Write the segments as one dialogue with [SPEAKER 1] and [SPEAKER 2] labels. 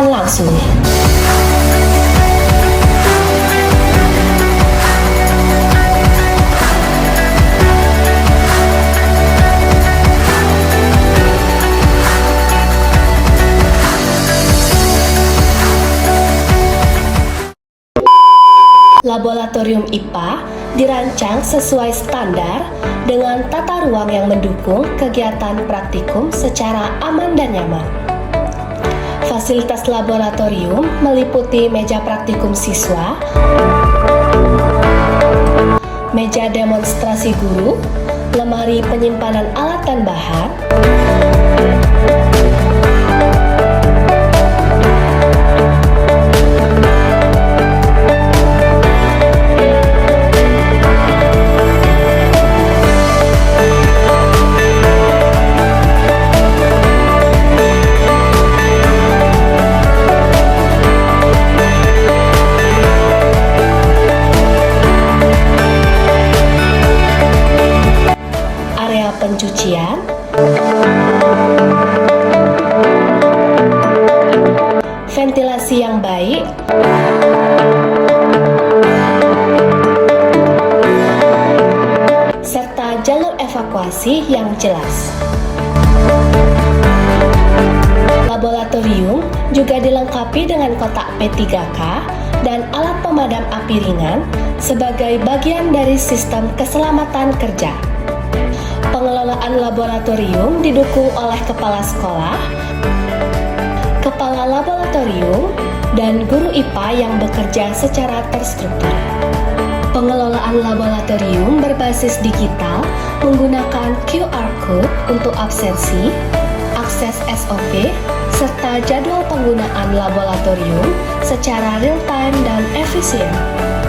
[SPEAKER 1] pengamatan langsung. Laboratorium IPA dirancang sesuai standar dengan tata ruang yang mendukung kegiatan praktikum secara aman dan nyaman. Fasilitas laboratorium meliputi meja praktikum siswa, meja demonstrasi guru, lemari penyimpanan alat dan bahan, pencucian, ventilasi yang baik, serta jalur evakuasi yang jelas. Laboratorium juga dilengkapi dengan kotak P3K dan alat pemadam api ringan sebagai bagian dari sistem keselamatan kerja. Pengelolaan laboratorium didukung oleh kepala sekolah, kepala laboratorium, dan guru IPA yang bekerja secara terstruktur. Pengelolaan laboratorium berbasis digital menggunakan QR Code untuk absensi, akses SOP, serta jadwal penggunaan laboratorium secara real-time dan efisien.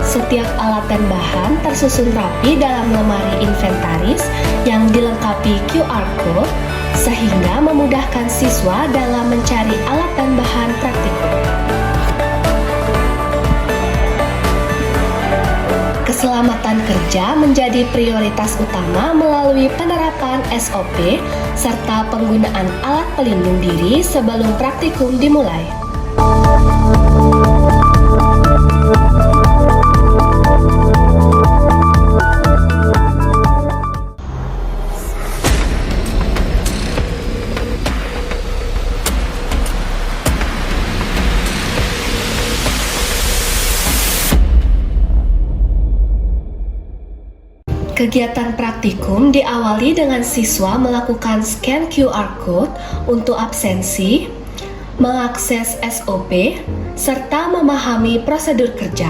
[SPEAKER 1] Setiap alat dan bahan tersusun rapi dalam lemari inventaris yang dilengkapi QR Code, sehingga memudahkan siswa dalam mencari alat dan bahan praktikum. Keselamatan kerja menjadi prioritas utama melalui penerapan SOP serta penggunaan alat pelindung diri sebelum praktikum dimulai. Kegiatan praktikum diawali dengan siswa melakukan scan QR Code untuk absensi, mengakses SOP, serta memahami prosedur kerja.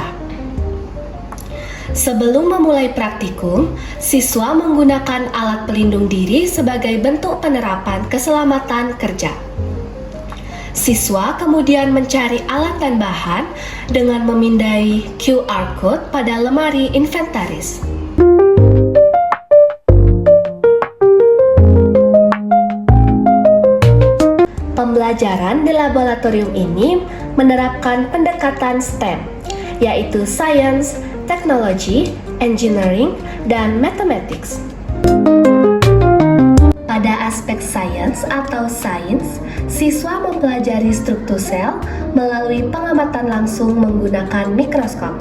[SPEAKER 1] Sebelum memulai praktikum, siswa menggunakan alat pelindung diri sebagai bentuk penerapan keselamatan kerja. Siswa kemudian mencari alat dan bahan dengan memindai QR Code pada lemari inventaris. Pembelajaran di laboratorium ini menerapkan pendekatan STEM, yaitu Science, Technology, Engineering, dan Mathematics. Pada aspek Science atau Sains, siswa mempelajari struktur sel melalui pengamatan langsung menggunakan mikroskop.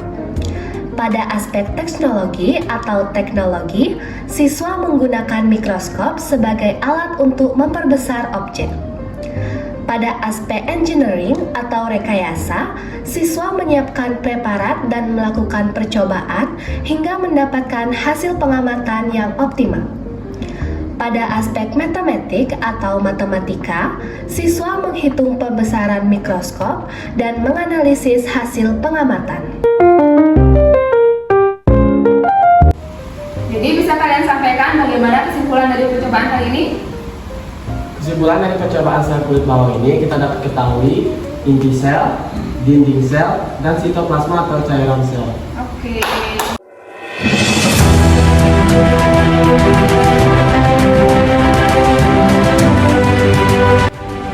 [SPEAKER 1] Pada aspek teknologi atau teknologi, siswa menggunakan mikroskop sebagai alat untuk memperbesar objek. Pada aspek engineering atau rekayasa, siswa menyiapkan preparat dan melakukan percobaan hingga mendapatkan hasil pengamatan yang optimal. Pada aspek matematik atau matematika, siswa menghitung pembesaran mikroskop dan menganalisis hasil pengamatan.
[SPEAKER 2] Jadi bisa kalian sampaikan bagaimana kesimpulan dari percobaan kali ini?
[SPEAKER 3] Kesimpulan dari percobaan sel kulit bawang ini kita dapat ketahui inti sel, dinding sel, dan sitoplasma atau cairan sel.
[SPEAKER 2] Oke.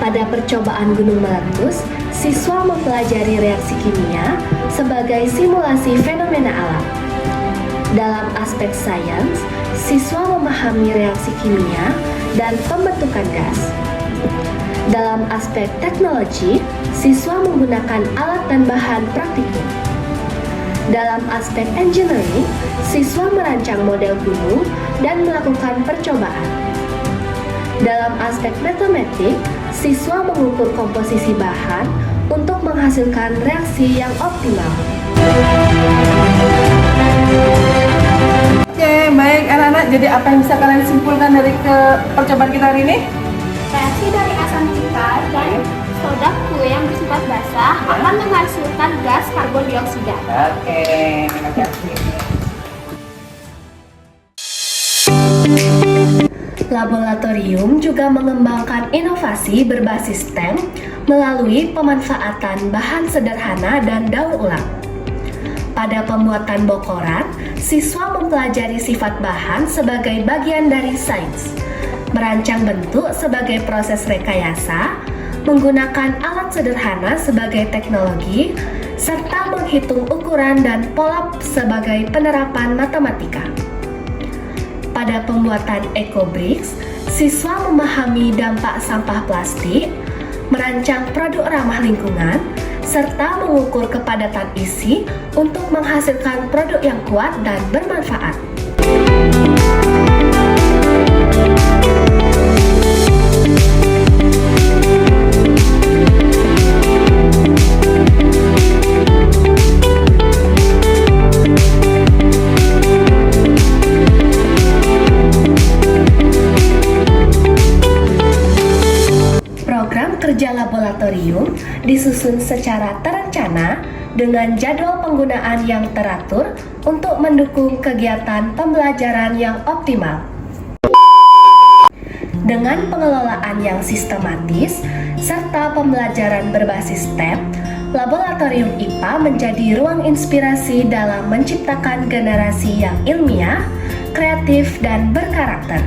[SPEAKER 1] Pada percobaan gunung meletus, siswa mempelajari reaksi kimia sebagai simulasi fenomena alam. Dalam aspek sains, siswa memahami reaksi kimia dan pembentukan gas. Dalam aspek teknologi, siswa menggunakan alat dan bahan praktikum. Dalam aspek engineering, siswa merancang model gunung dan melakukan percobaan. Dalam aspek matematik, siswa mengukur komposisi bahan untuk menghasilkan reaksi yang optimal.
[SPEAKER 2] Oke, baik anak-anak. Jadi apa yang bisa kalian simpulkan dari percobaan kita hari ini?
[SPEAKER 4] Reaksi dari asam cikal dan soda kue yang bersifat basah akan menghasilkan gas karbon dioksida.
[SPEAKER 2] Oke, terima kasih.
[SPEAKER 1] Laboratorium juga mengembangkan inovasi berbasis STEM melalui pemanfaatan bahan sederhana dan daur ulang. Pada pembuatan bokoran, siswa mempelajari sifat bahan sebagai bagian dari sains, merancang bentuk sebagai proses rekayasa, menggunakan alat sederhana sebagai teknologi, serta menghitung ukuran dan pola sebagai penerapan matematika. Pada pembuatan ecobricks, siswa memahami dampak sampah plastik, merancang produk ramah lingkungan, serta mengukur kepadatan isi untuk menghasilkan produk yang kuat dan bermanfaat. Program kerja laboratorium disusun secara terencana dengan jadwal penggunaan yang teratur untuk mendukung kegiatan pembelajaran yang optimal. Dengan pengelolaan yang sistematis serta pembelajaran berbasis STEM, Laboratorium IPA menjadi ruang inspirasi dalam menciptakan generasi yang ilmiah, kreatif, dan berkarakter.